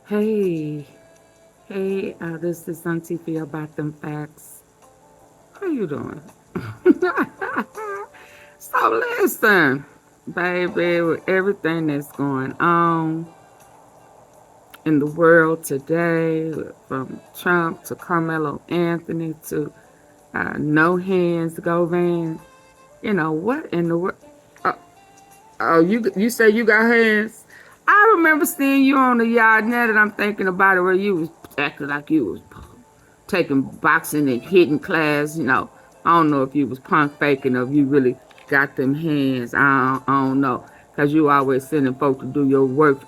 Hey, this is Auntie Fee about them facts. How you doing? So listen, baby, with everything that's going on in the world today, from Trump to Carmelo Anthony to No Hands Govan, what in the world? Uh, oh, you say you got hands? I remember seeing you on the yard. Now that I'm thinking about it, where you was acting like you was taking boxing and hitting class. I don't know if you was punk faking or if you really got them hands. I don't know, cause you always sending folks to do your work.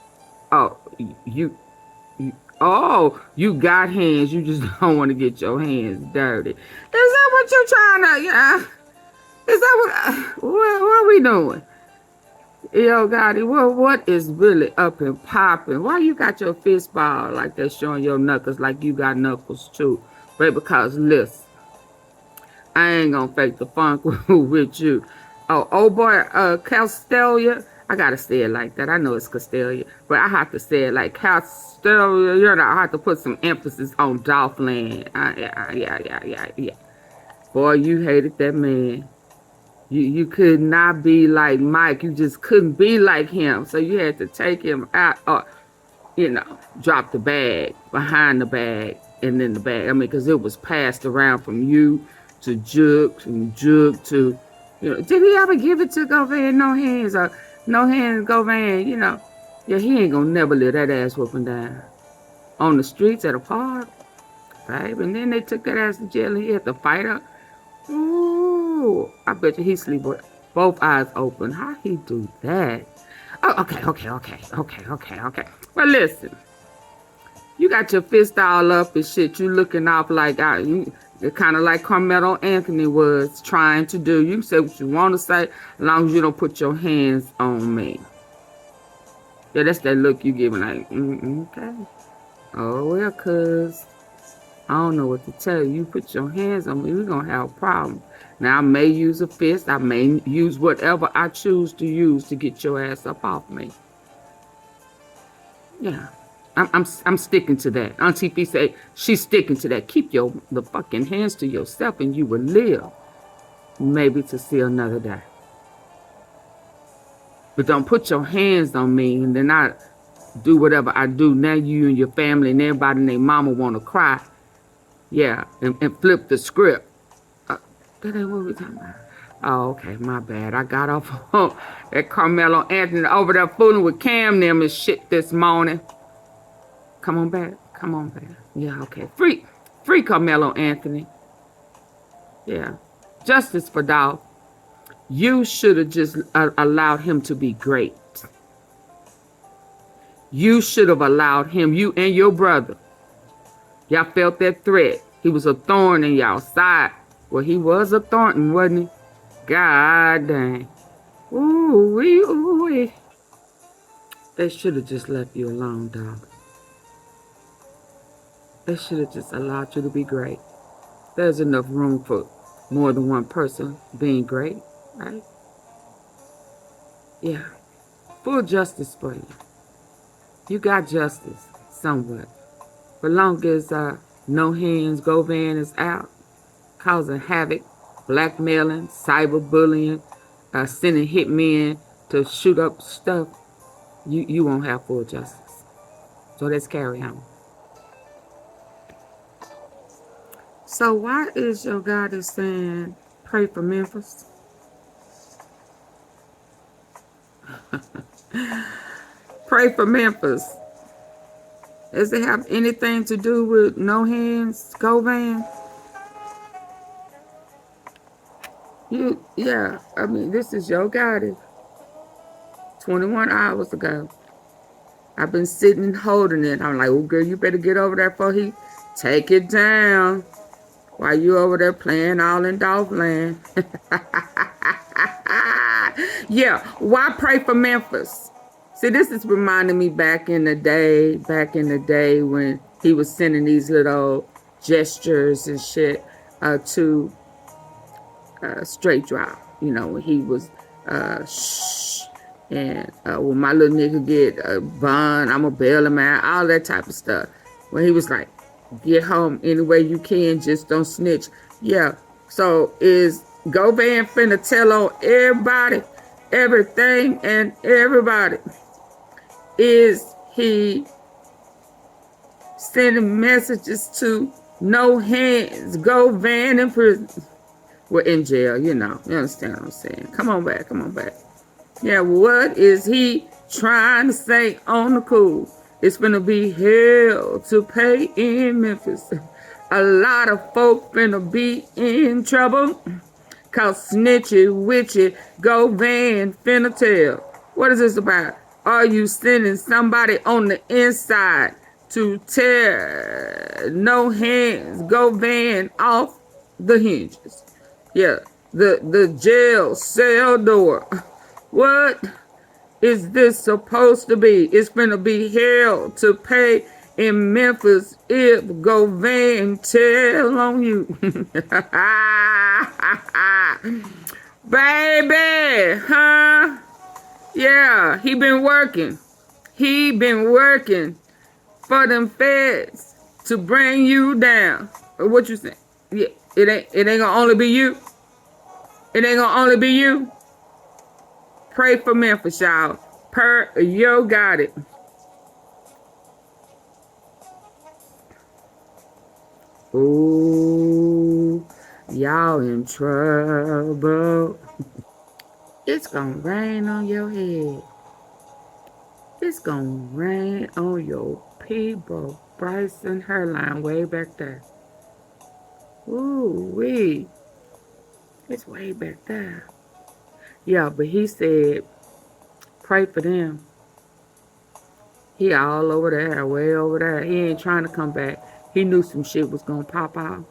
Oh, you you got hands. You just don't want to get your hands dirty. Is that what you're trying to? Yeah. Is that what are we doing? Yo, Gotti, well, what is really up and popping? Why you got your fist ball like that, showing your knuckles like you got knuckles too? But because, listen, I ain't gonna fake the funk with you. Oh boy, Castelia. I gotta say it like that. I know it's Castelia, but I have to say it like Castelia. I have to put some emphasis on Dolphland. Yeah. Boy, you hated that man. You could not be like Mike. You just couldn't be like him. So you had to take him out or, drop the bag, behind the bag, and then the bag. I mean, because it was passed around from you to Jug, from Jug to, did he ever give it to Govan? No hands or no hands, Govan, Yeah, he ain't gonna never let that ass whooping down. On the streets at a park, right? And then they took that ass to jail and he had to fight her. Ooh, I bet you he sleep with both eyes open. How he do that? Oh, okay. Well, listen, you got your fist all up and shit. You looking off like you're kind of like Carmelo Anthony was trying to do. You can say what you want to say, as long as you don't put your hands on me. Yeah, that's that look you giving like, okay. Oh, well, cuz I don't know what to tell you. You put your hands on me, we're going to have a problem. Now, I may use a fist. I may use whatever I choose to use to get your ass up off me. Yeah. I'm sticking to that. Auntie Fee say she's sticking to that. Keep the fucking hands to yourself and you will live. Maybe to see another day. But don't put your hands on me and then I do whatever I do. Now you and your family and everybody and their mama want to cry. Yeah, and flip the script. That ain't what we talking about. Oh, okay, my bad. I got off that Carmelo Anthony over there fooling with Cam them and shit this morning. Come on back. Yeah, okay. Free Carmelo Anthony. Yeah. Justice for Dolph. You should have just allowed him to be great. You should have allowed him, you and your brother. Y'all felt that threat. He was a thorn in y'all side. Well, he was a Thornton, wasn't he? God dang. Ooh-wee. They should have just left you alone, dog. They should have just allowed you to be great. There's enough room for more than one person being great, right? Yeah. Full justice for you. You got justice somewhat. For long as No Hands Govan is out, causing havoc, blackmailing, cyberbullying, sending hitmen to shoot up stuff, you won't have full justice. So let's carry on. So why is Yogotti saying pray for Memphis? Pray for Memphis. Does it have anything to do with No Hands Govan? Yeah, I mean, this is Yogotti. 21 hours ago. I've been sitting and holding it. I'm like, oh, girl, you better get over there before he take it down. While you over there playing all in Dolphland. Yeah, why pray for Memphis? See, this is reminding me back in the day when he was sending these little gestures and shit to Straight Drop. When he was, And when my little nigga get a bond, I'ma bail him out, all that type of stuff. When he was like, get home any way you can, just don't snitch. Yeah. So is Govan finna tell on everybody, everything, and everybody? Is he sending messages to no hands, Govan in prison? We're in jail, you know. You understand what I'm saying? Come on back, come on back. Yeah, what is he trying to say on the cool? It's gonna be hell to pay in Memphis. A lot of folk finna be in trouble. Cause snitchy, witchy, Govan finna tell. What is this about? Are you sending somebody on the inside to tear no hands, Govan off the hinges? Yeah, the jail cell door. What is this supposed to be? It's gonna be hell to pay in Memphis if Govan tell on you. Baby, huh? Yeah, he been working. He been working for them feds to bring you down. What you think? Yeah, it ain't gonna only be you. It ain't gonna only be you. Pray for Memphis, y'all. Per Yogotti. Ooh, y'all in trouble. It's gonna rain on your head. It's gonna rain on your people. Bryson hairline way back there. Ooh, wee. It's way back there. Yeah, but he said, pray for them. He all over there, way over there. He ain't trying to come back. He knew some shit was gonna pop out.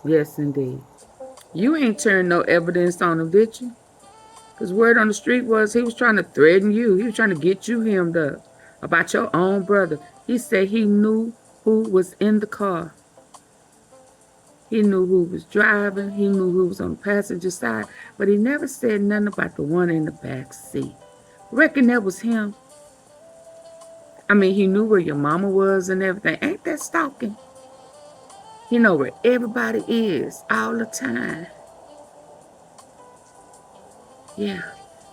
Yes, indeed. You ain't turned no evidence on him, did you? Because word on the street was he was trying to threaten you. He was trying to get you hemmed up about your own brother. He said he knew who was in the car. He knew who was driving. He knew who was on the passenger side. But he never said nothing about the one in the back seat. Reckon that was him. I mean, he knew where your mama was and everything. Ain't that stalking? He know where everybody is all the time. Yeah.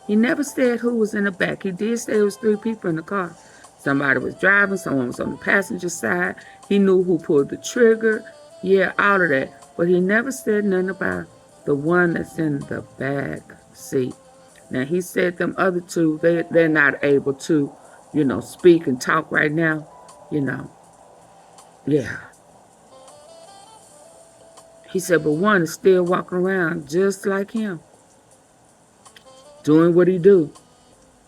He never said who was in the back. He did say it was 3 people in the car. Somebody was driving. Someone was on the passenger side. He knew who pulled the trigger. Yeah, all of that. But he never said nothing about the one that's in the back seat. Now, he said them other two, they're not able to, you know, speak and talk right now. You know. Yeah. He said, but one is still walking around just like him. Doing what he do.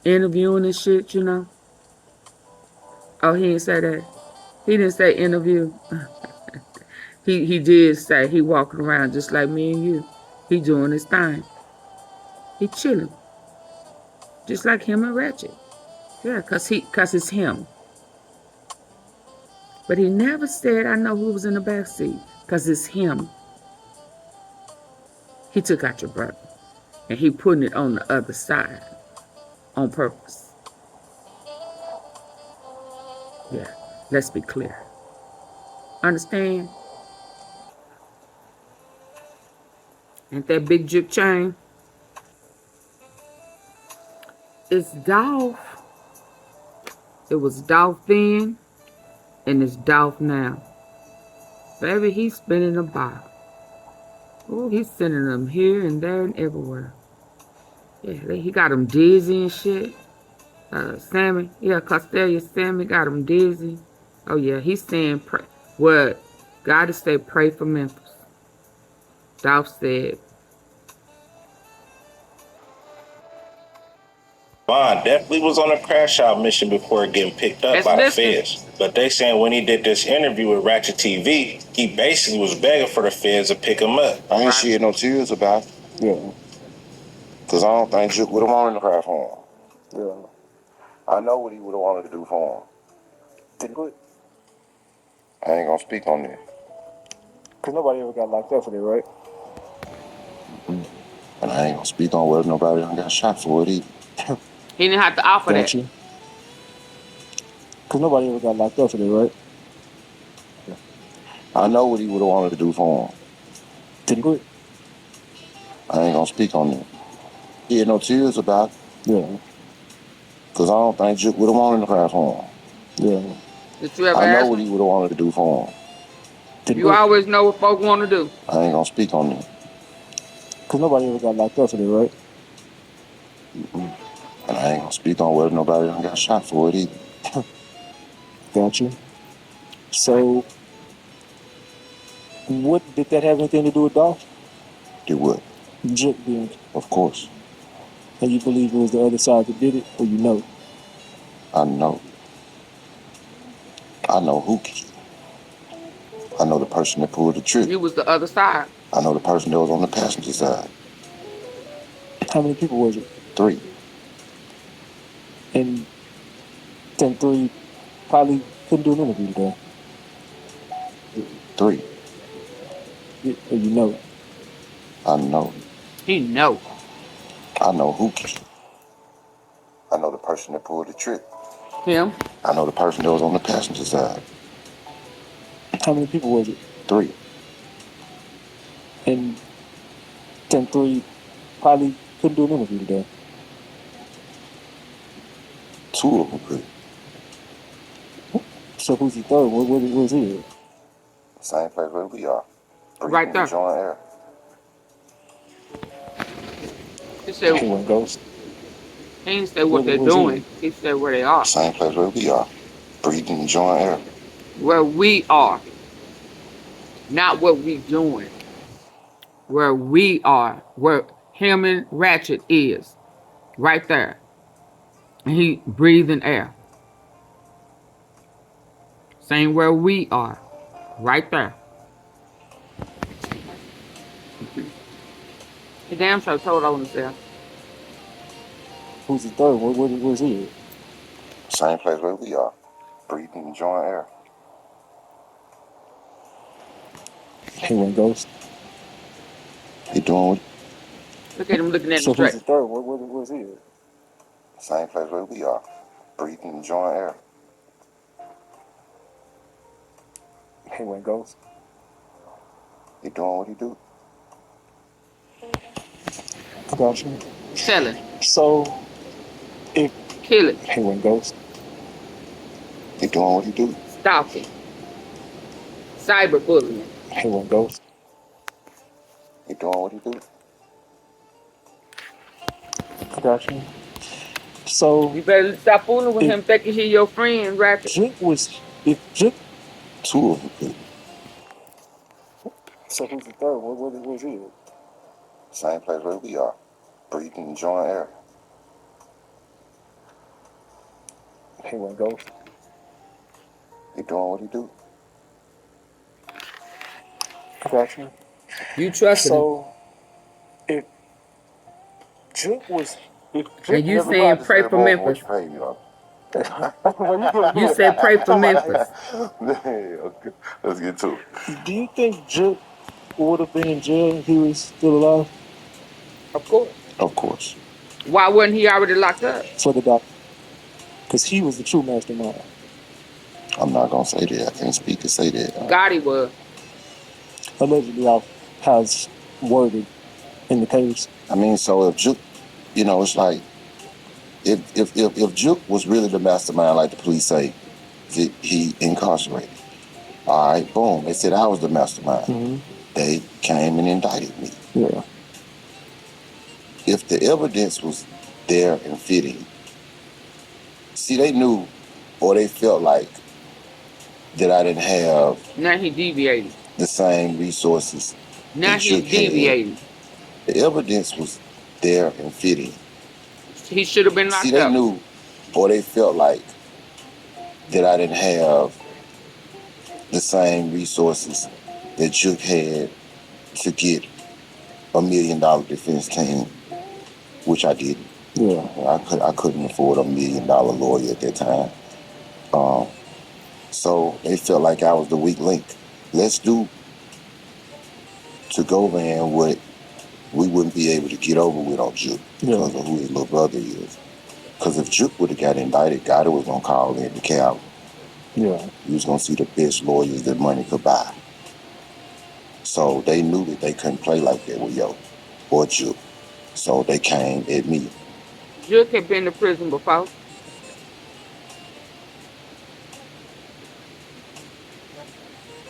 Interviewing and shit, you know. Oh, he didn't say that. He didn't say interview. He did say he walking around just like me and you. He doing his thing. He chilling. Just like him and Ratchet. Yeah, cause it's him. But he never said I know who was in the back seat. Cause it's him. He took out your brother. And he putting it on the other side. On purpose. Yeah. Let's be clear. Understand? Ain't that big jip chain? It's Dolph. It was Dolph then, and it's Dolph now. Baby, he's spinning a bottle. Oh, he's sending them here and there and everywhere. Yeah, he got him dizzy and shit. Sammy, yeah, Costelia Sammy got him dizzy. Oh yeah, he's saying pray. What? God said pray for Memphis. Dolph said. Bond definitely was on a crash out mission before getting picked up by the feds. But they saying when he did this interview with Ratchet TV, he basically was begging for the feds to pick him up. I ain't shed no tears about it. Yeah. Because I don't think Juke would have wanted to cry for him. Yeah. I know what he would have wanted to do for him. Did what? I ain't going to speak on that. Because nobody ever got locked up for that, right? And I ain't going to speak on whether nobody got shot for it either. He didn't have to offer that. Gotcha. Because nobody ever got locked up for that, right? I know what he would have wanted to do for him. Didn't quit? I ain't gonna speak on it. He had no tears about it. Yeah. Because I don't think Juke would have wanted to cry for him. Yeah. Did you ever I know ask what him? he would have wanted to do for him. Didn't You quit? always know what folk want to do. I ain't gonna speak on it. Because nobody ever got locked up for that, right? And I ain't gonna speak on whether nobody done got shot for it either. Gotcha. So, what did that have anything to do with Dolph? Did what? Juke being. Of course. And you believe it was the other side that did it, or you know? I know. I know who killed. I know the person that pulled the trigger. You was the other side. I know the person that was on the passenger side. How many people was it? 3. And then 3 probably couldn't do an interview today. 3. Or you know? I know. He know. I know who killed. I know the person that pulled the trigger. Him. I know the person that was on the passenger side. How many people was it? 3. And then 3 probably couldn't do an interview today. 2 of them could. So who's the third? Where's he at? Same place where we are. Right there. Enjoying air. He said He went ghost. he didn't say what they're Where's he doing. He said where they are. Same place where we are. Breathing, enjoying air. Where we are. Not what we doing. Where we are. Where him and Ratchet is. Right there. And he breathing air. Saying where we are. Right there. He damn sure told on himself. Who's the third? Where's he at? Same place where we are. Breathing, enjoying air. He went ghost. He doing what? Look at him looking at So him who's straight. the third? Where's he at? Same place where we are. Breathing, enjoying air. He went ghost. He doing what he do. Gotcha. Tell him. So if Kill it. he went ghost. He doing what he do. Stalking. Cyberbullying. He went ghost. He doing what he do. Gotcha. So You better stop fooling with him thinking he your friend, Ratchet. Juke was if Juke. 2 of them could. So who's the third? Where's he at? Same place where we are. Breathing, enjoying air. He went ghost. He doing what he do. Gotcha. You trust him. So if Juke was if Juke And you Never saying mind, pray just for more Memphis. what you pay me on. You said pray for Memphis. Okay, let's get to it. do you think Juke would have been in jail if he was still alive? Of course. Of course. Why wasn't he already locked up? For the doc. Because he was the true mastermind. I'm not gonna say that. I can't speak to say that. Gotti was. Allegedly how it's worded in the case. I mean, so if Juke, you know, it's like if Juke was really the mastermind, like the police say, he incarcerated. All right, boom. They said I was the mastermind. Mm-hmm. They came and indicted me. Yeah. If the evidence was there and fitting, see, they knew or they felt like that I didn't have Now he deviated. the same resources. Now that he Juke had. deviated. The evidence was there and fitting. He should have been locked See, they up. knew or they felt like that I didn't have the same resources that Juke had to get $1 million defense team, which I didn't. Yeah. I couldn't afford $1 million lawyer at that time. So they felt like I was the weak link. Let's do to Govan what we wouldn't be able to get over with on Juke because of who his little brother is. Because if Juke would have got indicted, Gotti was going to call in the cab. Yeah. He was going to see the best lawyers that money could buy. So they knew that they couldn't play like that with Yo or Juke. So they came at me. Juke had been to prison before.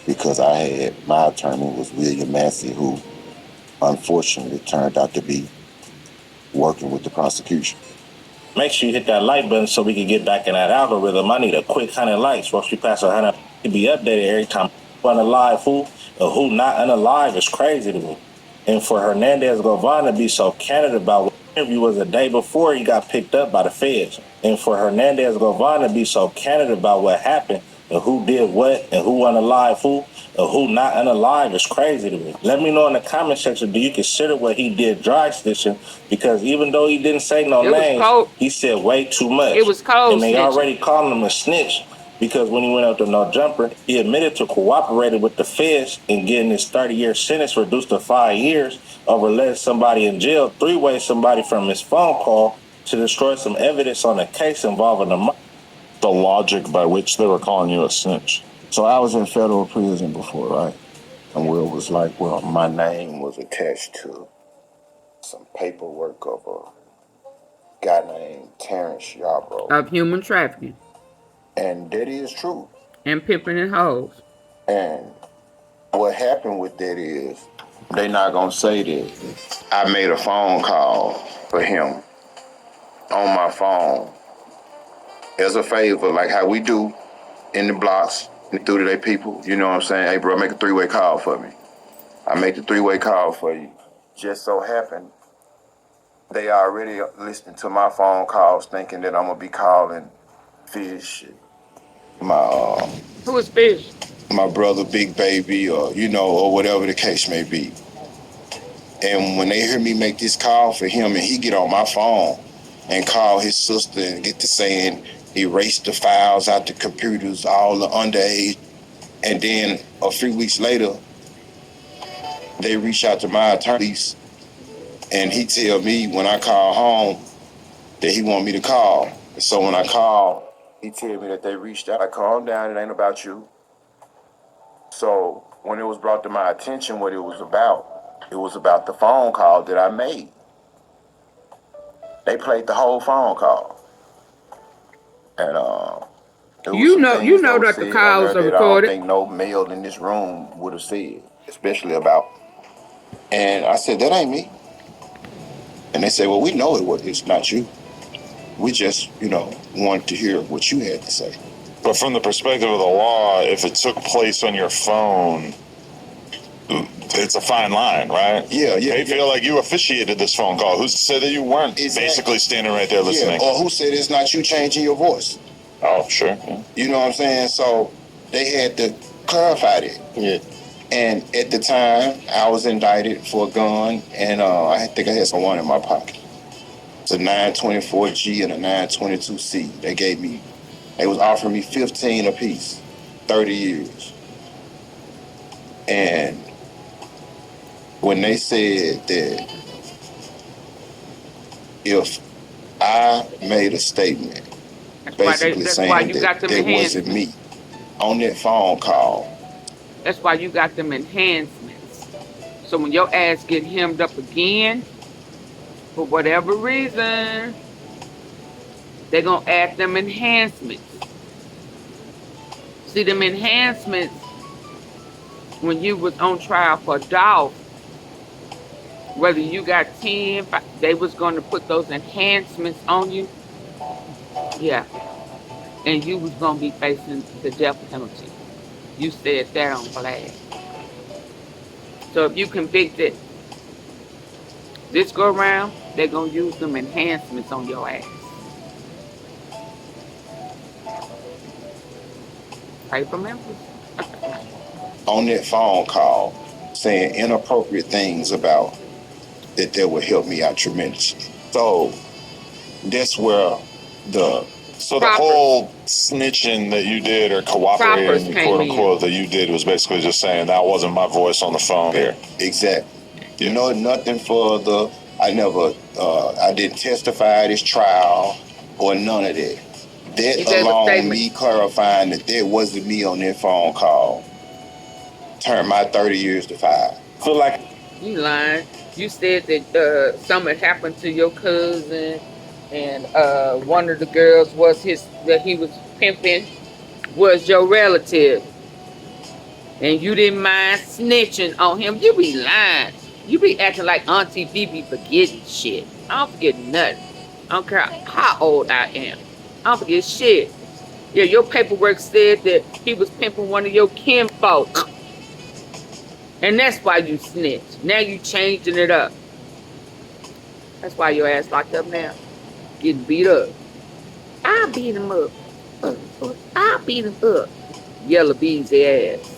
Because I had, my attorney was William Massey, who unfortunately turned out to be working with the prosecution. Make sure you hit that like button so we can get back in that algorithm. I need a quick 100 likes. Once we pass 100, to be updated every time. Unalive who or who not unalive is crazy to me. And for Hernandez Govan to be so candid about what the interview was the day before he got picked up by the feds. And for Hernandez Govan to be so candid about what happened and who did what and who unalive who or who not unalive is crazy to me. Let me know in the comment section, do you consider what he did dry stitching? Because even though he didn't say no names, he said way too much. It was cold and they snitching. already called him a snitch. Because when he went up to no jumper, he admitted to cooperating with the feds and getting his 30-year sentence reduced to 5 years over letting somebody in jail three-way somebody from his phone call to destroy some evidence on a case involving the logic by which they were calling you a snitch. So I was in federal prison before, right? And Will was like, well, my name was attached to some paperwork of a guy named Terrence Yarbrough. Of human trafficking. And that is true. And pimping and hoes. And what happened with that is, they not gonna say that I made a phone call for him on my phone as a favor, like how we do in the blocks and through to their people. You know what I'm saying? Hey, bro, make a 3-way call for me. I make the 3-way call for you. Just so happened, they already listening to my phone calls thinking that I'm gonna be calling Fish, Who is Fish? my brother Big Baby, or or whatever the case may be. And when they hear me make this call for him and he get on my phone and call his sister and get to saying erase the files out the computers, all the underage, and then a few weeks later they reach out to my attorney and he tell me when I call home that he want me to call. So when I call, he tell me that they reached out. I calm down, it ain't about you. So when it was brought to my attention what it was about the phone call that I made. They played the whole phone call. And you know that the calls are recorded. I don't think no male in this room would have said, especially about. And I said, that ain't me. And they said, well, we know it's not you. We just, wanted to hear what you had to say. But from the perspective of the law, if it took place on your phone, it's a fine line, right? Yeah. They feel like you officiated this phone call. Who said that you weren't basically standing right there listening? Or who said it's not you changing your voice? Oh, sure. Yeah. You know what I'm saying? So they had to clarify that. Yeah. And at the time, I was indicted for a gun, and I think I had someone in my pocket. It's a 924G and a 922C. They was offering me 15 apiece, 30 years. And when they said that if I made a statement basically saying that it wasn't me on that phone call. That's why you got them enhancements. So when your ass get hemmed up again, for whatever reason, they're going to add them enhancements. See, them enhancements, when you was on trial for ADOLPH, whether you got 10, they was going to put those enhancements on you. Yeah. And you was going to be facing the death penalty. You said that on blast. So if you convicted this go around, they're going to use them enhancements on your ass. Pray for Memphis. On that phone call, saying inappropriate things about that would help me out tremendously. So that's where the whole snitching that you did or cooperating, quote unquote, that you did was basically just saying that wasn't my voice on the phone here. Exactly. Yeah. Nothing further. I didn't testify at his trial. or none of that. That He gave a alone, statement. me clarifying that wasn't me on that phone call, turned my 30 years to 5. Feel like You lying. You said that something happened to your cousin, and one of the girls was that he was pimping was your relative, and you didn't mind snitching on him. You be lying. You be acting like Auntie B be forgetting shit. I don't forget nothing. I don't care how old I am. I don't forget shit. Yeah, your paperwork said that he was pimping one of your kinfolk. And that's why you snitched. Now you changing it up. That's why your ass locked up now. Getting beat up. I beat him up. I beat him up. Yellow bees ass.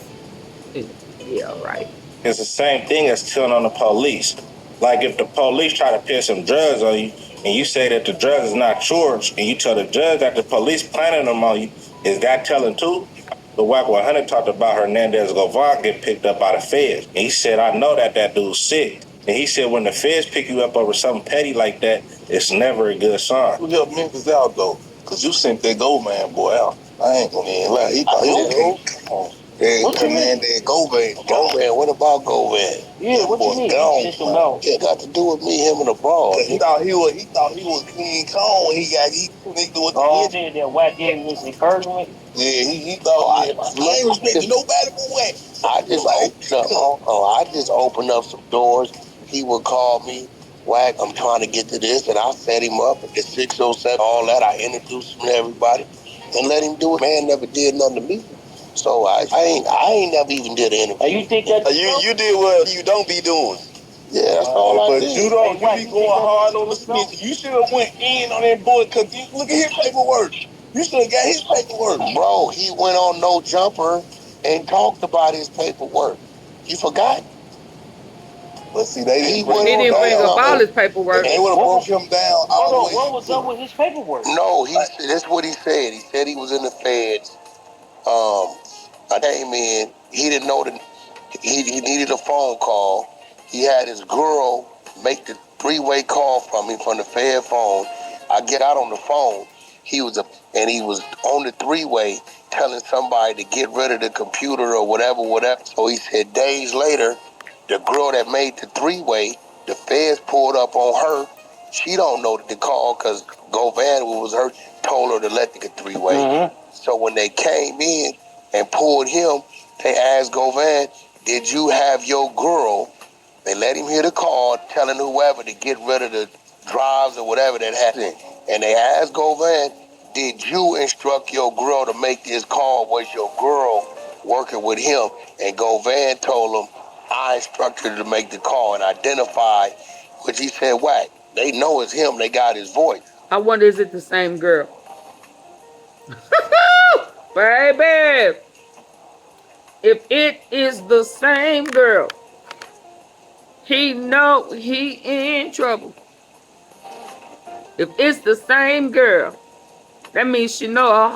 Yeah, right. it's the same thing as telling on the police. Like if the police try to pin some drugs on you and you say that the drugs is not yours and you tell the judge that the police planning them on you, is that telling too? The Whack 100 talked about Hernandez Govan get picked up by the feds. And he said, I know that dude's sick. And he said when the feds pick you up over something petty like that, it's never a good sign. Who helped Memphis out though? Cause you sent that Govan boy out. I ain't gonna even lie. He thought he was okay. Yeah, Hernandez Govan. Govan, what about Govan? Yeah, what you mean? Yeah, got to do with me, him, and the ball. He thought he was King Kong. He nigga with the Oh, said that Wack gave him this encouragement. Yeah, he thought I ain't respecting nobody but Wack. I just opened up some doors. He would call me, Wack, I'm trying to get to this, and I set him up at the 607, all that. I introduced him to everybody and let him do it. Man never did nothing to me. So I ain't never even did an interview. You think that you did what you don't be doing. Yeah, that's all I did. But you don't be going hard on the snitch. You should have went in on that boy because look at his paperwork. You should have got his paperwork. Bro, he went on No Jumper and talked about his paperwork. You forgot? But see, they didn't bring up all his paperwork. They would have broke him down. What was up with his paperwork? No, that's what he said. He said he was in the feds. I came in. He didn't know that he needed a phone call. He had his girl make the three-way call from him from the Fed phone. I get out on the phone. He was on the three-way telling somebody to get rid of the computer or whatever. So he said days later, the girl that made the three-way, the feds pulled up on her. She don't know the call because Govan, who was her, told her to let the three-way. Mm-hmm. So when they came in and pulled him, they asked Govan, did you have your girl? They let him hear the call telling whoever to get rid of the drives or whatever that happened. And they asked Govan, did you instruct your girl to make this call? Was your girl working with him? And Govan told him, I instructed her to make the call and identify, which he said, Wack, they know it's him. They got his voice. I wonder, is it the same girl? Baby, if it is the same girl, he know he in trouble. If it's the same girl, that means she know a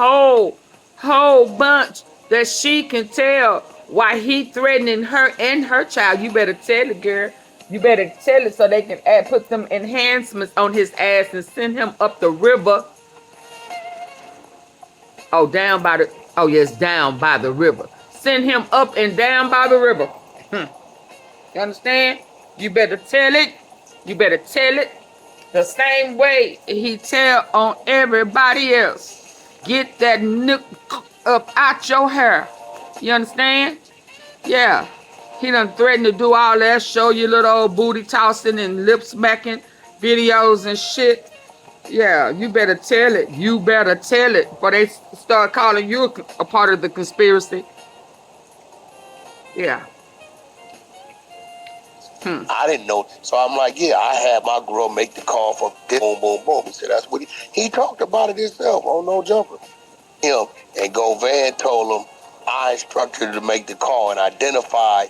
whole bunch that she can tell why he threatening her and her child. You better tell it, girl. You better tell it so they can put them enhancements on his ass and send him up the river. Oh, down by the river. Send him up and down by the river. You understand? You better tell it. You better tell it the same way he tell on everybody else. Get that nook up out your hair. You understand? Yeah. He done threatened to do all that, show you little old booty tossing and lip smacking videos and shit. Yeah, you better tell it. You better tell it before they start calling you a part of the conspiracy. Yeah. I didn't know. So I'm like, yeah, I had my girl make the call for boom, boom, boom. He said, that's what he talked about it himself on No Jumper. Him and Govan told him, I instructed her to make the call and identify,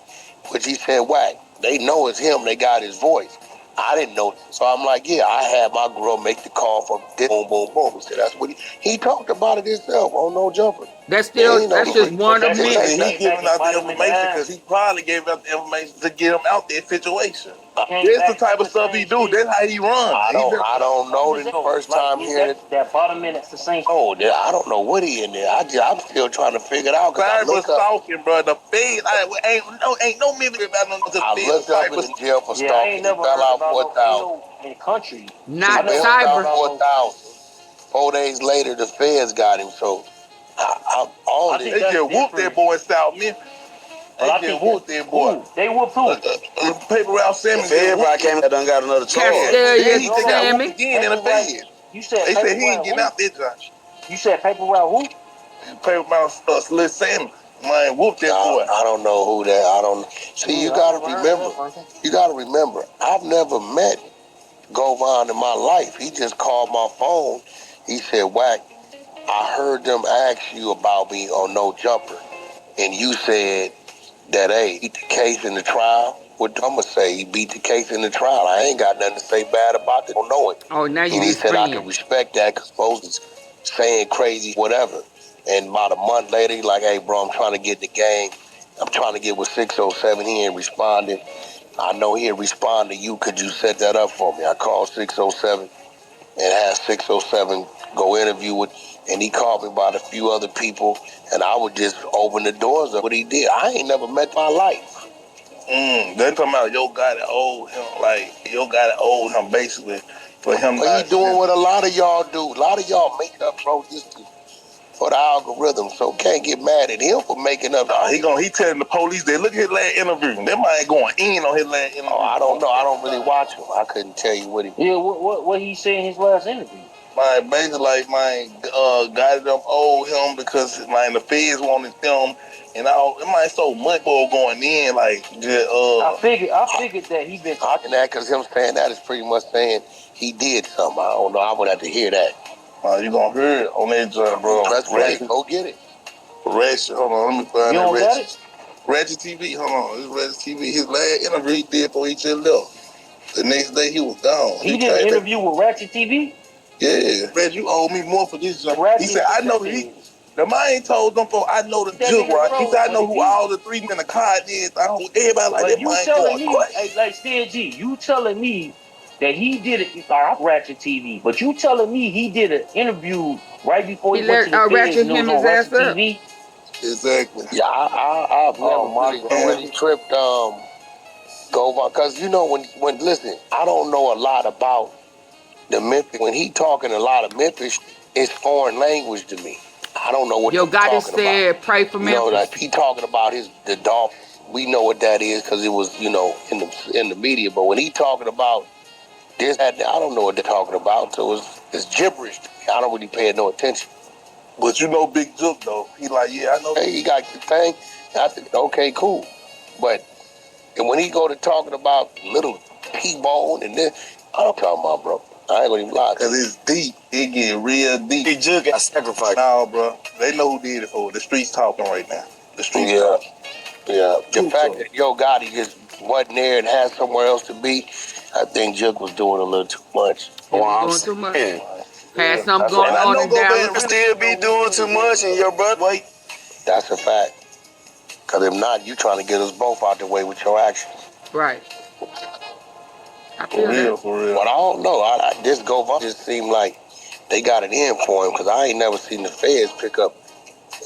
which he said, Wack, they know it's him. They got his voice. I didn't know. So I'm like, yeah, I had my girl make the call for boom, boom, boom. He said, that's what he talked about it himself on No Jumper. That's just one of many. He giving out the information because he probably gave out the information to get him out that situation. That's the type of stuff he do. That's how he runs. I don't know the first time hearing it. That bottom minutes the same. Oh, I don't know what he in there. I'm still trying to figure it out. Cyber stalking, bro. The feds, ain't no mystery about them. I looked up in jail for stalking. He fell out 4,000. In the country. Not He cyber. fell out 4,000. 4 days later, the feds got him. So, all they just whooped that boy in South Memphis. They just whooped that boy. They whooped who? Paper route Sammy. The fed probably came out done got another charge. Castelia He just got Sammy. whooped again in the fed. You said they paper said he ain't route getting who? out there, Josh. You said paper route who? Paper route Slit Sammy. Man, whooped that boy. I don't know who that. I don't. See, you gotta remember. You gotta remember. I've never met Govan in my life. He just called my phone. He said, "Wack, I heard them ask you about me on No Jumper, and you said that, hey, beat the case in the trial." What I'ma say? He beat the case in the trial. I ain't got nothing to say bad about it. I don't know it. Oh, now you And he his said friend. I can respect that because folks is saying crazy whatever. And about a month later, he like, hey, bro, I'm trying to get the game. I'm trying to get with 607. He ain't responded. I know he'll respond to you. Could you set that up for me? I called 607 and had 607 go interview with, and he called me about a few other people, and I would just open the doors of what he did. I ain't never met my life. They talking about Yogotti owed him, like Yogotti owed him basically for him. But he doing what a lot of y'all do. A lot of y'all make up, bro, just for the algorithm. So can't get mad at him for making up. He telling the police that look at his last interview. That man going in on his last interview. Oh, I don't know. I don't really watch him. I couldn't tell you what he. Yeah, what he said in his last interview. Man, basically like got them owe him because the feds wanted them and all. It might so much more going in like just I figured that he been. And that because him saying that is pretty much saying he did something. I don't know. I would have to hear that. You gonna hear it on that joint, bro. Press play. Go get it. Ratchet. Hold on, let me find You that don't got Ratchet. Ratchet TV. Hold on, it's Ratchet TV. His last interview he did before he just left. The next day he was gone. He did an interview with Ratchet TV. Yeah, Red, you owe me more for this job. He said, I know the man told them for I know the jug, right? He said, I know who all the 3 men in the car is. I know everybody like that man going crazy. Like Stan G, you telling me that he did it off Ratchet TV, but you telling me he did an interview right before he went to the feds and it was on Ratchet TV? Exactly. Yeah, I've never really tripped Govan, because you know when listen, I don't know a lot about the Memphis. When he talking a lot of Memphis, it's foreign language to me. I don't know what he's talking Yogotti said, about. pray for Memphis. You know, like he talking about the Dolph. We know what that is because it was, in the media. But when he talking about this, that, I don't know what they're talking about. So it's gibberish to me. I don't really pay no attention. But you know Big Jook though. He like, yeah, I know. Hey, he got the thing. I think, okay, cool. But and when he go to talking about little T-Bone and this, I don't talk about, bro. I ain't gonna even lie. Cause it's deep. It get real deep. Big Jook got sacrificed. Nah, bro. They know who did it for. The streets talking right now. The streets talking. Yeah. The fact that Yogotti just wasn't there and had somewhere else to be, I think Jook was doing a little too much. He was doing too much. Had something going on in Dallas. Still be doing too much and your brother. Wait. That's a fact. Cause if not, you trying to get us both out the way with your actions. Right. I For feel real, that. for real. But I don't know. This Govan just seemed like they got it in for him because I ain't never seen the feds pick up.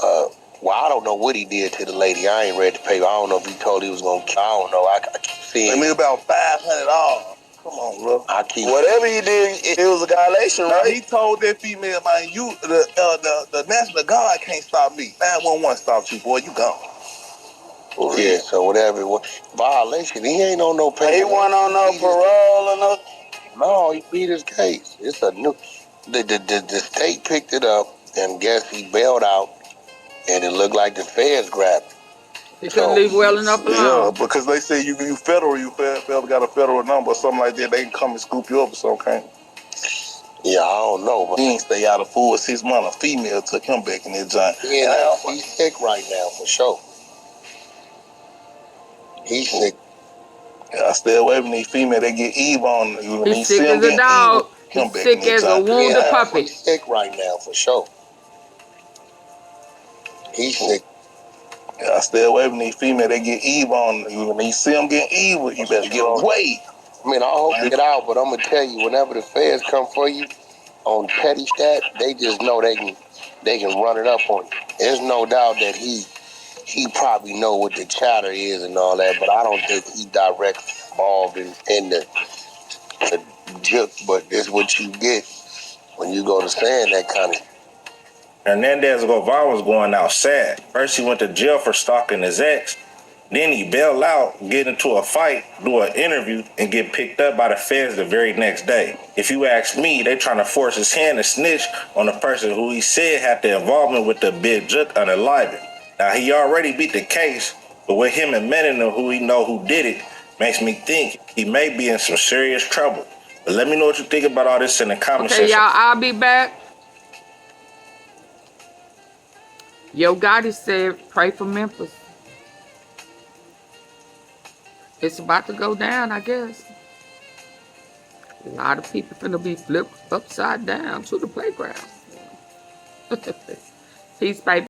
I don't know what he did to the lady. I ain't read the paper. I don't know if he told he was gonna kill. I don't know. I keep seeing. I mean about $500. Come on, bro. Whatever he did, it was a violation, right? He told that female, man, the National Guard can't stop me. 911 stopped you, boy. You gone. Yeah, so whatever it was. Violation. He ain't on no paper. He wasn't on no parole or no. No, he beat his case. It's a new. The state picked it up and guess he bailed out, and it looked like the feds grabbed him. He couldn't leave well enough alone. Yeah, because they say you federal, got a federal number or something like that. They can come and scoop you up or something. Yeah, I don't know, but he ain't stay out of full 6 months. A female took him back in that joint. Yeah, he's sick right now for sure. He's sick. Yeah, I stay away from these females. They get evil on you. He's sick as a dog. He's sick as a wounded puppy. He's sick right now for sure. He's sick. Yeah, I stay away from these females. They get evil on you. When you see them getting evil, you better get away. I mean, I hope you get out, but I'm gonna tell you, whenever the feds come for you on petty stat, they just know they can run it up on you. There's no doubt that he probably know what the chatter is and all that, but I don't think he direct involved in the juke. But this what you get when you go to saying that kind of. Hernandez Govan was going out sad. First he went to jail for stalking his ex. Then he bailed out, get into a fight, do an interview, and get picked up by the feds the very next day. If you ask me, they trying to force his hand to snitch on the person who he said had the involvement with the big juke unalive. Now he already beat the case, but with him admitting who he know who did it, makes me think he may be in some serious trouble. But let me know what you think about all this in the comment section. Okay, y'all, I'll be back. Yogotti said, pray for Memphis. It's about to go down, I guess. A lot of people finna be flipped upside down to the playground. Peace, baby.